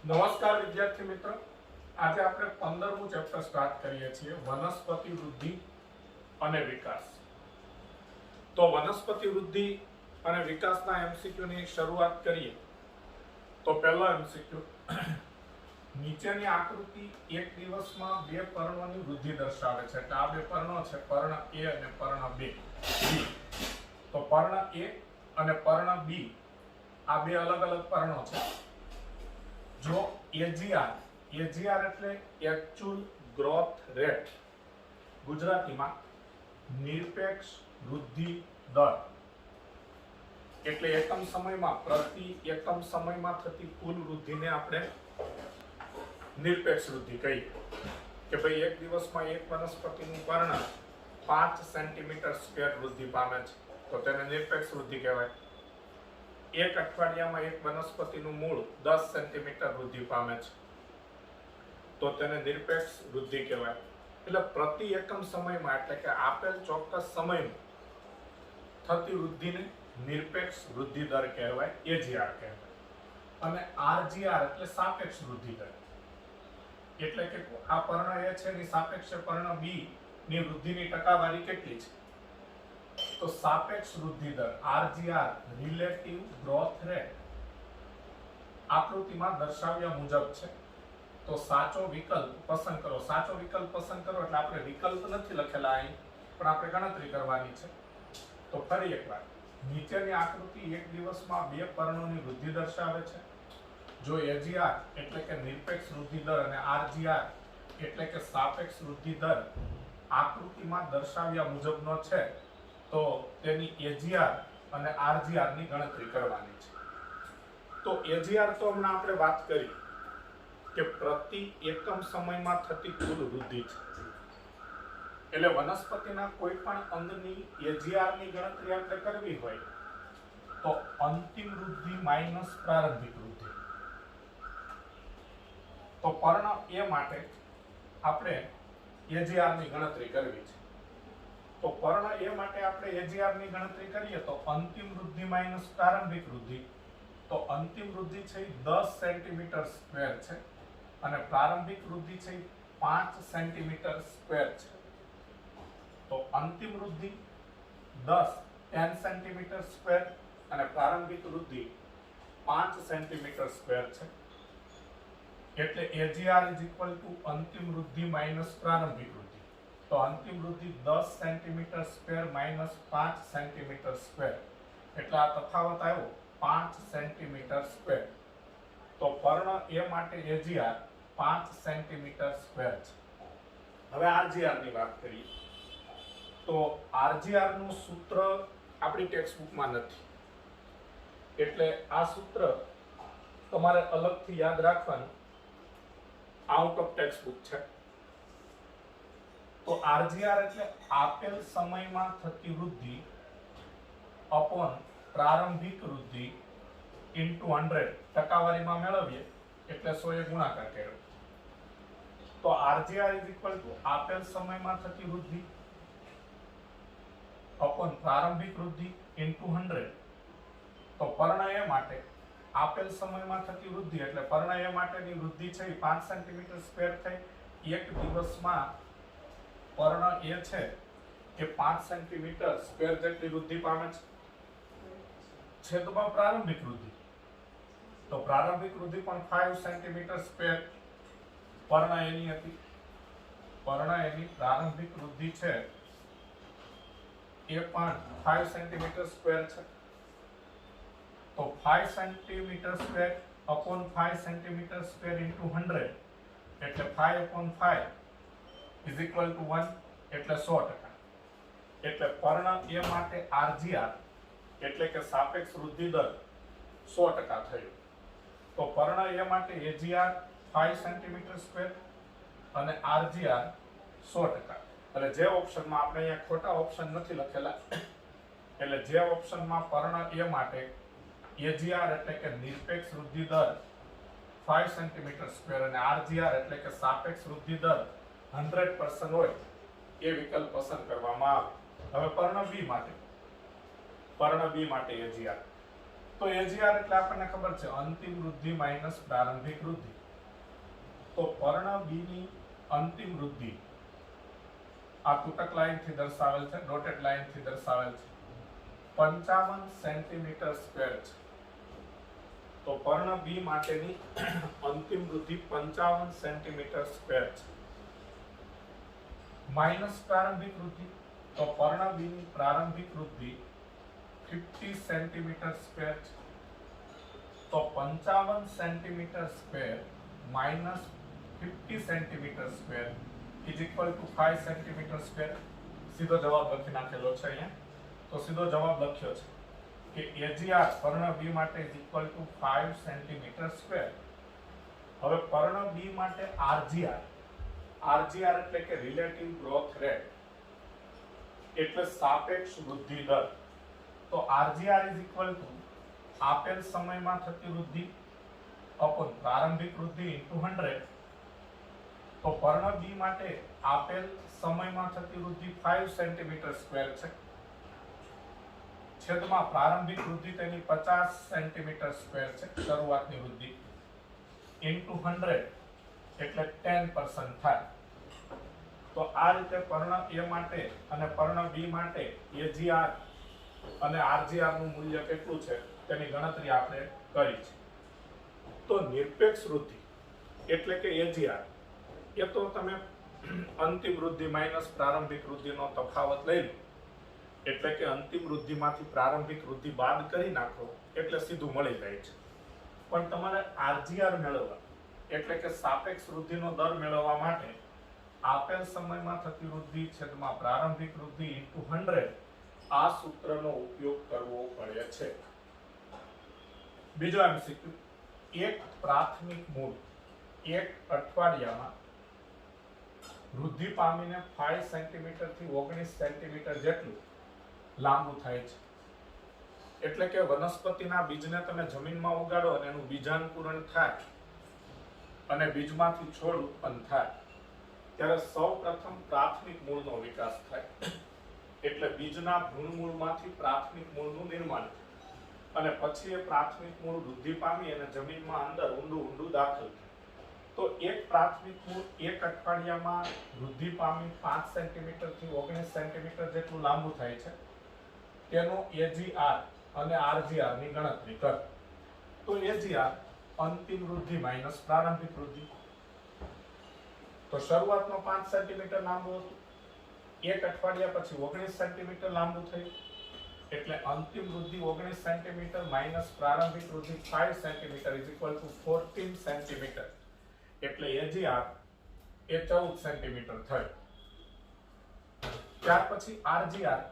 નમસ્કાર વિદ્યાર્થી મિત્રો, આજે આપણે 15મું ચેપ્ટર સ્ટાર્ટ કરીએ છીએ, વનસ્પતિ વૃદ્ધિ અને વિકાસ. તો વનસ્પતિ વૃદ્ધિ અને વિકાસના એમસીક્યુ ની શરૂઆત કરીએ તો પહેલો એમસીક્યુ, નીચેની આકૃતિ એક દિવસમાં બે પર્ણોની વૃદ્ધિ દર્શાવે છે. એટલે આ બે પર્ણો છે, પર્ણ એ અને પર્ણ બી. તો પર્ણ એ અને પર્ણ બી આ બે અલગ અલગ પર્ણો છે. જો એજીઆર એટલે એક્ચ્યુઅલ ગ્રોથ રેટ, ગુજરાતીમાં નિરપેક્ષ વૃદ્ધિ દર, એટલે એકમ સમયમાં પ્રતિ એકમ સમયમાં થતી કુલ વૃદ્ધિને આપણે નિરપેક્ષ વૃદ્ધિ કહીએ. કે ભાઈ એક દિવસમાં એક વનસ્પતિનું પર્ણ 5 સેન્ટીમીટર સ્ક્વેર વૃદ્ધિ પામે છે તો તેને નિરપેક્ષ વૃદ્ધિ કહેવાય. એક અઠવાડિયામાં એક વનસ્પતિનું મૂળ 10 સેન્ટીમીટર વૃદ્ધિ પામે છે તો તેને નિરપેક્ષ વૃદ્ધિ કહેવાય. એટલે પ્રતિ એકમ સમયમાં એટલે કે આપેલ ચોક્કસ સમયમાં થતી વૃદ્ધિને નિરપેક્ષ વૃદ્ધિ દર કહેવાય, એજીઆર કહેવાય. અને આરજીઆર એટલે સાપેક્ષ વૃદ્ધિ દર, એટલે કે આ પર્ણ એ છે એની સાપેક્ષે પર્ણ બી ની વૃદ્ધિની ટકાવારી કેટલી છે. તો સાપેક્ષ વૃદ્ધિ દર આરજીઆર, રિલેટિવ ગ્રોથ રેટ, આકૃતિમાં દર્શાવ્યા મુજબ છે. તો સાચો વિકલ્પ પસંદ કરો. સાચો વિકલ્પ પસંદ કરો એટલે આપણે વિકલ્પ નથી લખેલા અહીં, પણ આપણે ગણતરી કરવાની છે. તો ફરી એકવાર, નીચેની આકૃતિ એક દિવસમાં બે પર્ણોની વૃદ્ધિ દર્શાવે છે. જો એજીઆર એટલે કે નિરપેક્ષ વૃદ્ધિ દર અને આરજીઆર એટલે કે સાપેક્ષ વૃદ્ધિ દર આકૃતિમાં દર્શાવ્યા મુજબનો છે તો તેની એજીઆર અને આરજીઆર ની ગણતરી કરવાની છે. તો એજીઆર તો હમણાં આપણે વાત કરી કે પ્રતિ એકમ સમયમાં થતી કુલ વૃદ્ધિ છે. એટલે વનસ્પતિના કોઈ પણ અંગની એજીઆર ની ગણતરી આપણે કરવી હોય તો અંતિમ વૃદ્ધિ માઈનસ પ્રારંભિક વૃદ્ધિ. તો પર્ણ એ માટે આપણે એજીઆર ની ગણતરી કરવી છે. તો પર્ણ એ માટે આપણે એજીઆર ની ગણતરી કરીએ તો અંતિમ વૃદ્ધિ માઈનસ પ્રારંભિક વૃદ્ધિ. તો અંતિમ વૃદ્ધિ છે 10 સેન્ટીમીટર સ્ક્વેર છે અને પ્રારંભિક વૃદ્ધિ છે 5 સેન્ટીમીટર સ્ક્વેર છે. તો અંતિમ વૃદ્ધિ 10 સેન્ટીમીટર સ્ક્વેર અને પ્રારંભિક વૃદ્ધિ 5 સેન્ટીમીટર સ્ક્વેર છે. એટલે એજીઆર ઇઝ ઇક્વલ ટુ અંતિમ વૃદ્ધિ માઈનસ પ્રારંભિક વૃદ્ધિ. તો અંતિમ વૃદ્ધિ 10 centimetre square minus 5 centimetre square, એટલે આ તફાવત આવ્યો 5 સેન્ટીમીટર સ્ક્વેર. તો પર્ણ એ માટે એજીઆર 5 સેન્ટીમીટર સ્ક્વેર છે. હવે આરજીઆર ની વાત કરીએ તો આરજીઆર નું સૂત્ર આપણી ટેક્સ્ટ બુકમાં નથી, એટલે આ સૂત્ર તમારે અલગથી યાદ રાખવાનું, આઉટ ઓફ ટેક્સ્ટ બુક છે. તો આરજીઆર એટલે આપેલ સમયમાં થતી વૃદ્ધિ અપોન પ્રારંભિક વૃદ્ધિ ઇન્ટુ 100, ટકાવારીમાં મેળવીએ એટલે 100 એ ગુણાકાર કર્યો. તો આરજીઆર ઇઝ ઇક્વલ ટુ આપેલ સમયમાં થતી વૃદ્ધિ અપોન પ્રારંભિક વૃદ્ધિ ઇન્ટુ 100. તો પર્ણ એ માટે આપેલ સમયમાં થતી વૃદ્ધિ એટલે પર્ણ એ માટેની વૃદ્ધિ છે 5 સેન્ટીમીટર સ્ક્વેર થઈ. એક દિવસમાં પર્ણ એ છે કે 5 સેન્ટીમીટર સ્ક્વેર જેટલી વૃદ્ધિ પામે છે. છેદમાં પ્રારંભિક વૃદ્ધિ, તો પ્રારંભિક વૃદ્ધિ પણ 5 સેન્ટીમીટર સ્ક્વેર પર્ણ એની હતી. પર્ણ એની પ્રારંભિક વૃદ્ધિ છે એ પણ 5 સેન્ટીમીટર સ્ક્વેર છે. તો 5 centimetre square upon 5 centimetre square into 100 એટલે 5 અપોન 5 ઇઝ ઇક્વલ ટુ 1 એટલે 100%. એટલે પર્ણ એ માટે આરજીઆર એટલે કે સાપેક્ષ વૃદ્ધિ દર 100% થયો. તો પર્ણ એ માટે એજીઆર 5 સેન્ટીમીટર સ્ક્વેર અને આરજીઆર 100%. એટલે જે ઓપ્શનમાં આપણે અહીંયા ખોટા ઓપ્શન નથી લખેલા, એટલે જે ઓપ્શનમાં પર્ણ એ માટે એજીઆર એટલે કે નિરપેક્ષ વૃદ્ધિ દર 5 સેન્ટીમીટર સ્ક્વેર અને આરજીઆર એટલે કે સાપેક્ષ વૃદ્ધિ દર 100% હોય એ વિકલ્પ પસંદ કરવામાં આવે. હવે પર્ણ બી માટે એજીઆર તો એજીઆર એટલે આપણને ખબર છે અંતિમ વૃદ્ધિ માઈનસ પ્રારંભિક વૃદ્ધિ. તો પર્ણ બી ની અંતિમ વૃદ્ધિ આ તૂટક લાઈન થી દર્શાવેલ છે, ડોટેડ લાઈન થી દર્શાવેલ છે, 55 સેન્ટીમીટર સ્ક્વેર છે. તો પર્ણ બી માટેની અંતિમ વૃદ્ધિ 55 સેન્ટીમીટર સ્ક્વેર છે. માઈનસ પ્રારંભિક વૃદ્ધિ, તો પર્ણ બી ની પ્રારંભિક વૃદ્ધિ 50 સેન્ટીમીટર સ્ક્વેર છે. તો 55 centimetre square minus 50 centimetre square is equal to 5 centimetre square. સીધો જવાબ લખી નાખેલો છે અહીંયા. તો સીધો જવાબ લખ્યો છે કે એજીઆર પર્ણ બી માટે is equal to 5 centimetre square. હવે પર્ણ બી માટે આરજીઆર, આરજીઆર એટલે કે રિલેટિવ ગ્રોથ રેટ એટલે સાપેક્ષ વૃદ્ધિ દર. તો આરજીઆર ઇઝ ઇક્વલ ટુ આપેલ સમયમાં થતી વૃદ્ધિ અપોન પ્રારંભિક વૃદ્ધિ ઇન્ટુ 100. તો પર્ણ બી માટે આપેલ સમયમાં થતી વૃદ્ધિ 5 સેન્ટીમીટર સ્ક્વેર છે, છેદમાં પ્રારંભિક વૃદ્ધિ તેની 50 સેન્ટીમીટર સ્ક્વેર છે શરૂઆતની વૃદ્ધિ ઇન્ટુ 100 એટલે 10% થાય. તો આ રીતે પર્ણ એ માટે અને પર્ણ બી માટે એજીઆર અને આરજીઆર નું મૂલ્ય કેટલું છે તેની ગણતરી આપણે કરી છે. તો નિરપેક્ષ વૃદ્ધિ એટલે કે એજીઆર એ તો તમે અંતિમ વૃદ્ધિ માઈનસ પ્રારંભિક વૃદ્ધિનો તફાવત લઈ લો એટલે કે અંતિમ વૃદ્ધિમાંથી પ્રારંભિક વૃદ્ધિ બાદ કરી નાખો એટલે સીધું મળી જાય છે. પણ તમારે આરજીઆર મેળવવા એટલે કે સાપેક્ષ વૃદ્ધિનો દર મેળવવા માટે આપેલ સમયમાં થતી વૃદ્ધિ છેદમાં પ્રારંભિક વૃદ્ધિ ઇન્ટુ 100 આ સૂત્રનો ઉપયોગ કરવો પડે છે. બીજો એમસીક્યુ, એક પ્રાથમિક મૂળ એક અઠવાડિયામાં વૃદ્ધિ પામીને 5 સેન્ટીમીટર થી 19 સેન્ટીમીટર જેટલું લાંબુ થાય છે. એટલે કે વનસ્પતિના બીજને તમે જમીનમાં ઉગાડો અને એનું બીજાંકુરણ થાય અને બીજમાંથી છોડ ઉત્પન્ન થાય ત્યારે સૌપ્રથમ પ્રાથમિક મૂળનો વિકાસ થાય. એટલે બીજના ભ્રૂણમૂળમાંથી પ્રાથમિક મૂળનું નિર્માણ અને પછી એ પ્રાથમિક મૂળ વૃદ્ધિ પામી અને જમીનમાં અંદર ઊંડું દાખલ થાય. તો એક પ્રાથમિક મૂળ એક અઠવાડિયામાં વૃદ્ધિ પામી 5 સેન્ટીમીટર થી 19 સેન્ટીમીટર જેટલું લાંબુ થાય છે. તેનો એજીઆર અને આરજીઆર ની ગણતરી કર. તો એજીઆર અંતિમ વૃદ્ધિ માઈનસ પ્રારંભિક વૃદ્ધિ. તો શરૂઆતમાં 5 સેન્ટીમીટર લાંબુ હતું, એક અઠવાડિયા પછી 19 સેન્ટીમીટર લાંબુ થયું એટલે અંતિમ વૃદ્ધિ 19 સેન્ટીમીટર માઈનસ પ્રારંભિક વૃદ્ધિ 5 centimetre is equal to 14 centimetre. એટલે એજીઆર એ 14 સેન્ટીમીટર થયું. ત્યાર પછી આરજીઆર,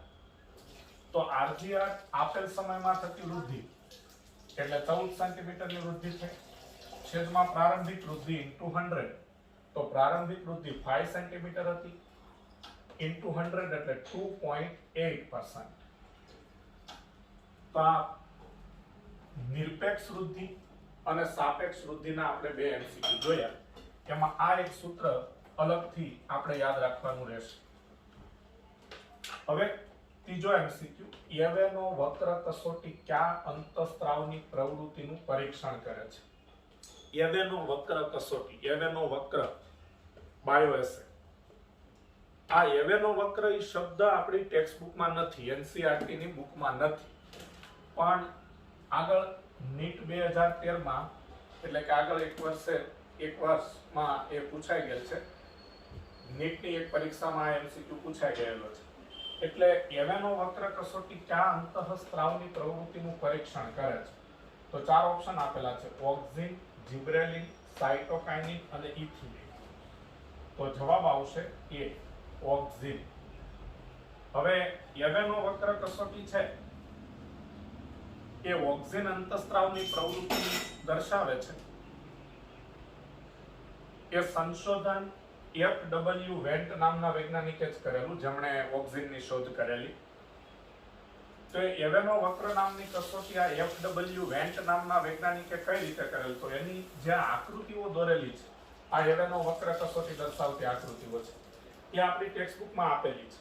તો આરજીઆર આપેલ સમયમાં થતી વૃદ્ધિ એટલે 14 સેન્ટીમીટરની વૃદ્ધિ થઈ છેદમાં પ્રારંભિક વૃદ્ધિ ઇન્ટુ 100. તો પ્રારંભિક વૃદ્ધિ 5 સેન્ટીમીટર હતી ઇન્ટુ 100 એટલે 2.8%. તો આ નિરપેક્ષ વૃદ્ધિ અને સાપેક્ષ વૃદ્ધિના આપણે બે એમસીક્યુ જોયા. એમાં આ એક સૂત્ર અલગથી આપણે યાદ રાખવાનું રહેશે. હવે ત્રીજો એમસીક્યુ, એવેનો વક્ર કસોટી કયા અંતઃસ્ત્રાવની પ્રવૃત્તિનું પરીક્ષણ કરે છે? એવેનો વક્ર કસોટી, એવેનો વક્ર બાયોએસે. આ એવેનો વક્ર એ શબ્દ આપણી ટેક્સ્ટ બુકમાં નથી, એનસીઈઆરટી ની બુકમાં નથી, પણ આગળ નીટ 2013 માં એટલે કે આગળ એક વર્ષમાં એ પૂછાઈ ગયેલ છે. નીટની એક પરીક્ષામાં આ એમસીક્યુ પૂછાઈ ગયેલો છે. એટલે એવેનો વક્ર કસોટી કયા અંતઃસ્ત્રાવની પ્રવૃત્તિનું પરીક્ષણ કરે છે? તો 4 ઓપ્શન આપેલા છે, ઓક્સિન, જિબ્રેલિન, સાઇટોકાઇનિન અને ઇથિલિન. તો જવાબ આવશે એ, ઓક્સિન. હવે એવેનો વક્ર કસોટી છે એ ઓક્સિન અંતઃસ્ત્રાવની પ્રવૃત્તિ દર્શાવે છે. એ સંશોધન એફ.ડબલ્યુ. વેન્ટ નામના વૈજ્ઞાનિકે જ કરેલું, જેમણે ઓક્સિનની શોધ કરેલી. તો એવેનો વક્ર નામની કસોટી આ એફ.ડબલ્યુ. વેન્ટ નામના વૈજ્ઞાનિકે કઈ રીતે કરેલ? તો એની જે આકૃતિઓ દોરેલી છે, આ એવેનો વક્ર કસોટી દર્શાવતી આકૃતિઓ છે, એ આપણી ટેક્સ્ટ બુકમાં આપેલી છે.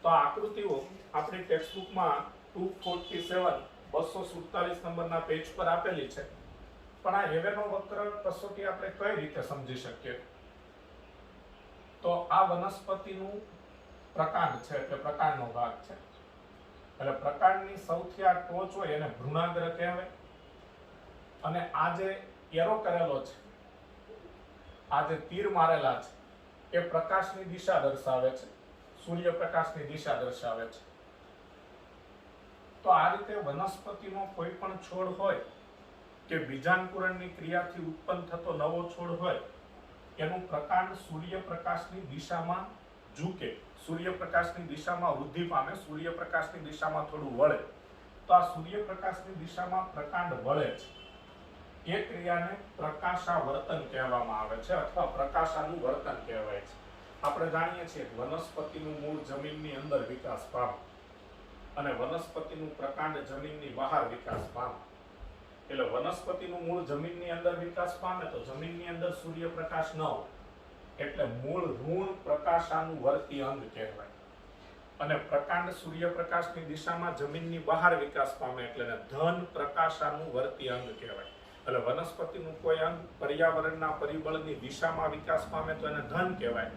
તો આ આકૃતિઓ આપણી ટેક્સ્ટ બુકમાં 247 247 નંબરના પેજ પર આપેલી છે. પણ આ એવેનો વક્ર કસોટી આપણે કઈ રીતે સમજી શકીએ? તો આ વનસ્પતિનું પ્રકાંડ છે, એટલે પ્રકાંડનો ભાગ છે. એટલે પ્રકાંડની સૌથી આ ટોચ હોય એને ભ્રૂણાગ્ર કહેવાય. અને આ જે એરો કરેલો છે, આ જે તીર મારેલા છે, એ પ્રકાશની દિશા દર્શાવે છે, સૂર્યપ્રકાશની દિશા દર્શાવે છે. તો આ રીતે વનસ્પતિનો કોઈ પણ છોડ હોય કે બીજાંકુરણની ક્રિયાથી ઉત્પન્ન થતો નવો છોડ હોય, એનું પ્રકાંડ સૂર્યપ્રકાશની દિશામાં ઝૂકે, સૂર્યપ્રકાશની દિશામાં વૃદ્ધિ પામે, સૂર્યપ્રકાશની દિશામાં થોડું વળે. તો આ સૂર્યપ્રકાશની દિશામાં પ્રકાંડ વળે છે, એ ક્રિયાને પ્રકાશાવર્તન કહેવામાં આવે છે, અથવા પ્રકાશાનુવર્તન કહેવાય છે. આપણે જાણીએ છીએ કે વનસ્પતિનું મૂળ જમીનની અંદર વિકાસ પામે અને વનસ્પતિનું પ્રકાંડ જમીનની બહાર વિકાસ પામે. એટલે વનસ્પતિનું મૂળ જમીનની અંદર વિકાસ પામે તો જમીનની અંદર સૂર્યપ્રકાશ ન હોય, એટલે મૂળ ઋણ પ્રકાશાનુવર્તી અંગ કહેવાય. અને પ્રકાંડ સૂર્યપ્રકાશની દિશામાં જમીનની બહાર વિકાસ પામે એટલે એને ધન પ્રકાશાનુવર્તી અંગ કહેવાય. એટલે વનસ્પતિનું કોઈ અંગ પર્યાવરણના પરિબળની દિશામાં વિકાસ પામે તો એને ધન કહેવાય,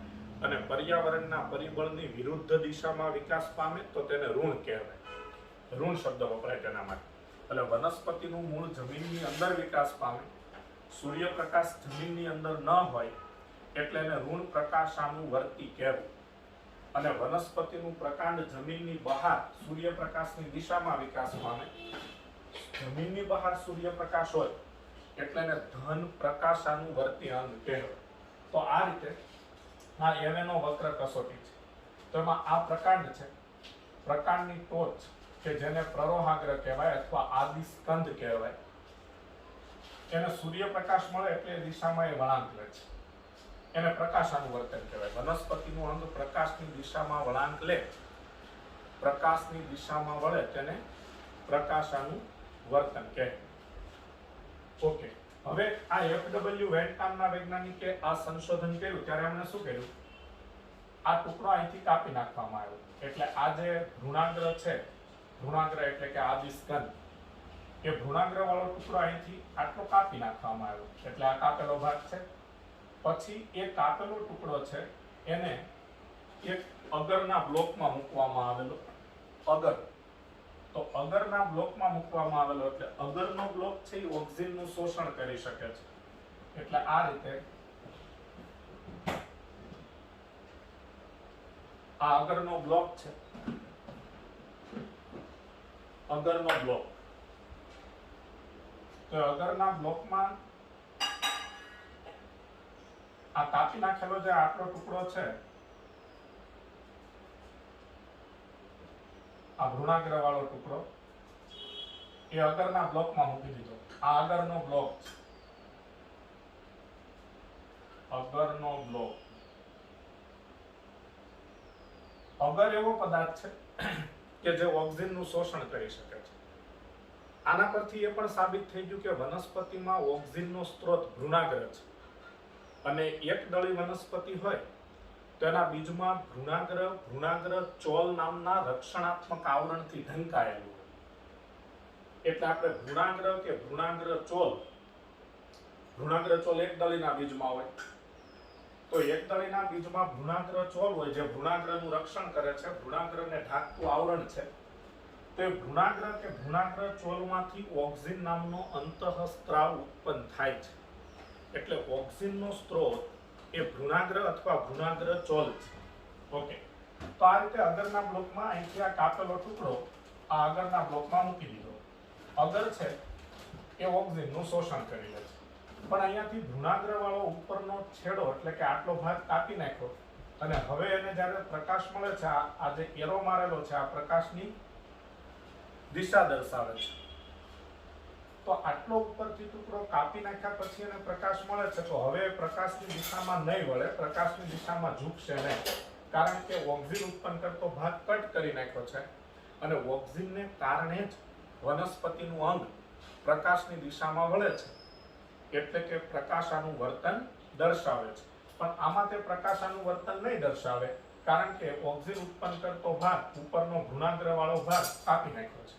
અને પર્યાવરણના પરિબળની વિરુદ્ધ દિશામાં વિકાસ પામે તો તેને ઋણ કહેવાય. ઋણ શબ્દ વપરાય તેના માટે. એટલે વનસ્પતિનું મૂળ જમીનની અંદર વિકાસ પામે, સૂર્યપ્રકાશ જમીનની અંદર ન હોય એટલે એને ઋણ પ્રકાશાનુવર્તી કહેવાય. અને વનસ્પતિનું પ્રકાંડ જમીનની બહાર સૂર્યપ્રકાશની દિશામાં વિકાસ પામે, જમીનની બહાર સૂર્યપ્રકાશ હોય એટલે એને ધન પ્રકાશાનુવર્તી અંગ કહેવાય. તો આ રીતે આ એવેનો વક્ર કસોટી છે. તો એમાં આ પ્રકાંડ છે, પ્રકાંડની ટોચ કે જેને પ્રરોહાગ્ર કહેવાય અથવા આદિસ્કંદ કહેવાય, એને સૂર્યપ્રકાશ મળે એટલે એ દિશામાં એ વળાંક લે છે, એને પ્રકાશાનુવર્તન કહેવાય. વનસ્પતિનું અંગ પ્રકાશની દિશામાં વળાંક લે, પ્રકાશની દિશામાં વળે તેને પ્રકાશાનુવર્તન કહેવાય. ઓકે, હવે આ એફડબલ્યુ વેન્ટ નામના વૈજ્ઞાનિકે આ સંશોધન કર્યું ત્યારે એમણે શું કર્યું? આ ટુકડો અહીંથી કાપી નાખવામાં આવ્યો. એટલે આ જે ભ્રૂણાગ્ર છે, ભ્રૂણાગ્ર એટલે કે આદિસ્કંદ, એ ભ્રૂણાગ્ર વાળો ટુકડો અહીંથી આટલો કાપી નાખવામાં આવ્યો. એટલે આ કાપેલો ભાગ છે. પછી એ કાપેલો ટુકડો છે એને એક અગરના બ્લોકમાં મૂકવામાં આવેલો. અગર, તો અગરના બ્લોકમાં મૂકવામાં આવેલો એટલે અગરનો બ્લોક છે એ ઓક્સિજનનું શોષણ કરી શકે છે. એટલે આ રીતે આ અગરનો બ્લોક છે, અગરનો બ્લોક. તો અગરના બ્લોકમાં આ કાપી નાખેલો જે આટલો ટુકડો છે, આ ભ્રૂણાગ્ર વાળો ટુકડો, એ અગરના બ્લોકમાં મૂકી દીધો. આ અગરનો બ્લોક છે, અગરનો બ્લોક. અગર એવો પદાર્થ છે કે જે ઓક્સિજનનું શોષણ કરી શકે છે. આના પરથી એ પણ સાબિત થઈ ગયું કે વનસ્પતિમાં ઓક્સિજનનો સ્ત્રોત ભ્રૂણાગ્ર છે. અને એક દળી વનસ્પતિ હોય તો એના બીજમાં ભ્રૂણાગ્ર ચોલ નામના રક્ષણાત્મક આવરણથી ઢંકાયેલું હોય. એટલે આપણે ભ્રૂણાગ્ર કે ભ્રૂણાગ્ર ચોલ એક દળીના બીજમાં હોય તો એક દળીના બીજમાં ભ્રૂણાગ્ર ચોલ હોય જે ભ્રૂણાગ્રનું રક્ષણ કરે છે, ભ્રૂણાગ્રને ઢાંકતું આવરણ છે. તો એ ભ્રૂણાગ્ર કે ભ્રૂણાગ્ર ચોલમાંથી ઓક્સિન નામનો અંતઃસ્ત્રાવ ઉત્પન્ન થાય છે. એટલે ઓક્સિનનો સ્ત્રોત એ ભ્રૂણાગ્ર અથવા ભ્રૂણાગ્ર ચોલ છે. ઓકે, તો આ રીતે અગરના બ્લોકમાં અહીંથી આ કાપેલો ટુકડો આ અગરના બ્લોકમાં મૂકી દીધો. અગર છે એ ઓક્સિનનું શોષણ કરી લે છે. પણ અહીંયાથી ભ્રૂણાગ્ર વાળો ઉપરનો છેડો એટલે કે આટલો ભાગ કાપી નાખ્યો અને હવે એને જ્યારે પ્રકાશ મળે છે, આ જે એરો મારેલો છે આ પ્રકાશની દિશા દર્શાવે છે. તો આટલો ઉપરથી ટુકડો કાપી નાખ્યા પછી એને પ્રકાશ મળે છે તો હવે પ્રકાશની દિશામાં નહીં વળે, પ્રકાશની દિશામાં ઝૂકશે નહીં, કારણ કે ઓક્સિન ઉત્પન્ન કરતો ભાગ કટ કરી નાખ્યો છે. અને ઓક્સિનને કારણે જ વનસ્પતિનું અંગ પ્રકાશની દિશામાં વળે છે, એટલે કે પ્રકાશાનુવર્તન દર્શાવે છે. પણ આમાં તે પ્રકાશાનુવર્તન નહીં દર્શાવે, કારણ કે ઓક્સિન ઉત્પન્ન કરતો ભાગ ઉપરનો ભ્રૂણાગ્ર વાળો ભાગ કાપી નાખ્યો છે.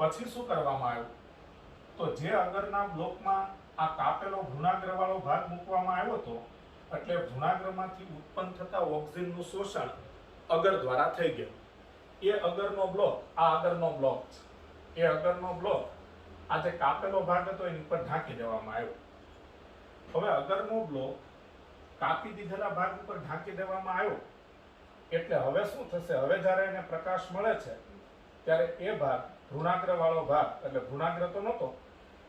પછી શું કરવામાં આવ્યું, તો જે અગરના બ્લોકમાં આ કાપેલો ભ્રૂણાગ્ર વાળો ભાગ મૂકવામાં આવ્યો હતો, એટલે ભ્રૂણાગ્રમાંથી ઉત્પન્ન થતા ઓક્સિજનનું શોષણ અગર દ્વારા થઈ ગયું. એ અગરનો બ્લોક, આ અગરનો બ્લોક છે. એ અગરનો બ્લોક આ જે કાપેલો ભાગ હતો એની ઉપર ઢાંકી દેવામાં આવ્યો. હવે અગરનો બ્લોક કાપી દીધેલા ભાગ ઉપર ઢાંકી દેવામાં આવ્યો એટલે હવે શું થશે, હવે જ્યારે એને પ્રકાશ મળે છે ત્યારે એ ભાગ ભ્રૂણાગ્ર વાળો ભાગ, એટલે ભ્રૂણાગ્ર તો નહોતો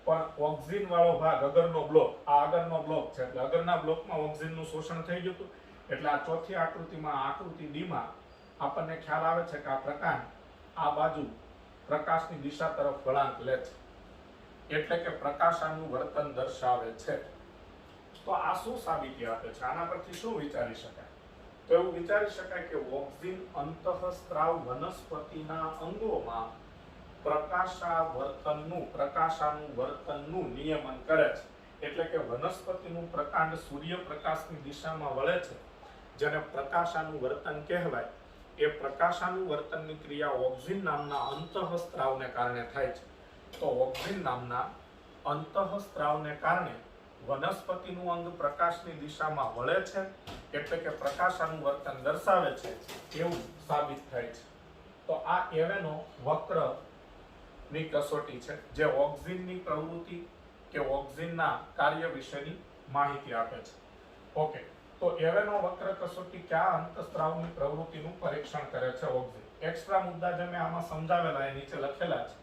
પણ ઓક્સિજન વાળો ભાગ, અગરનો બ્લોક, આ અગરનો બ્લોક છે એટલે અગરના બ્લોકમાં ઓક્સિજનનું શોષણ થઈ ગયું હતું. એટલે આ ચોથી આકૃતિમાં, આકૃતિ ડી માં આપણને ખ્યાલ આવે છે કે આ પ્રકાંડ આ બાજુ પ્રકાશની દિશા તરફ વળાંક લે છે, એટલે કે પ્રકાશાનું વર્તન દર્શાવે છે. તો આ શું સાબિતી આપે છે, આના પરથી શું વિચારી શકાય? તો એવું વિચારી શકાય કે ઓક્સિજન અંતઃસ્ત્રાવ વનસ્પતિના અંગોમાં પ્રકાશાનું વર્તનનું નિયમન કરે છે. એટલે કે વનસ્પતિનું પ્રકાંડ સૂર્યપ્રકાશની દિશામાં વળે છે, જેને પ્રકાશાનું વર્તન કહેવાય. એ પ્રકાશાનું વર્તનની ક્રિયા ઓક્સિજન નામના અંતઃસ્ત્રાવને કારણે થાય છે. તો ઓક્સિજન નામના અંતઃસ્ત્રાવને કારણે વનસ્પતિનું અંગ પ્રકાશની દિશામાં વળે છે, એટલે કે પ્રકાશાનું વર્તન દર્શાવે છે એવું સાબિત થાય છે. તો આ એવેનો વક્રની કસોટી છે, જે ઓક્સિજનની પ્રવૃત્તિ કે ઓક્સિજનના કાર્ય વિશેની માહિતી આપે છે. ઓકે, તો એવેનો વક્ર કસોટી કયા અંતઃસ્ત્રાવની પ્રવૃત્તિનું પરીક્ષણ કરે છે? ઓક્સિજન. એક્સ્ટ્રા મુદ્દા જે મેં આમાં સમજાવેલા એ નીચે લખેલા છે.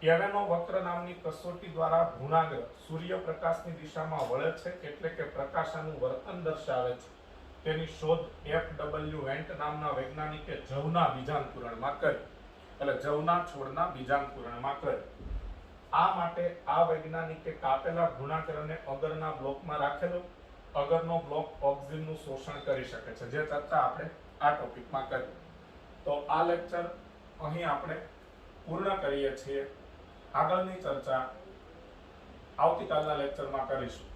એવેનો વક્ર નામની કસોટી દ્વારા ભ્રૂણાગ્ર સૂર્યપ્રકાશની દિશામાં વળે છે, એટલે કે પ્રકાશાનું વર્તન દર્શાવે છે. તેની શોધ F.W. વેન્ટ નામના વૈજ્ઞાનિકે જવના બીજાંકુરણમાં કરી, એટલે જવના છોડના બીજાંકુરણમાં કરી. આ માટે આ વૈજ્ઞાનિકે કાપેલા ભ્રૂણાગ્રને અગરના બ્લોકમાં રાખેલો. અગરનો બ્લોક ઓક્સિજનનું શોષણ કરી શકે છે, જે ચર્ચા આપણે આ ટોપિકમાં કરી. તો આ લેક્ચર અહીં આપણે પૂર્ણ કરીએ છીએ. આગળની ચર્ચા આવતીકાલના લેક્ચરમાં કરીશું.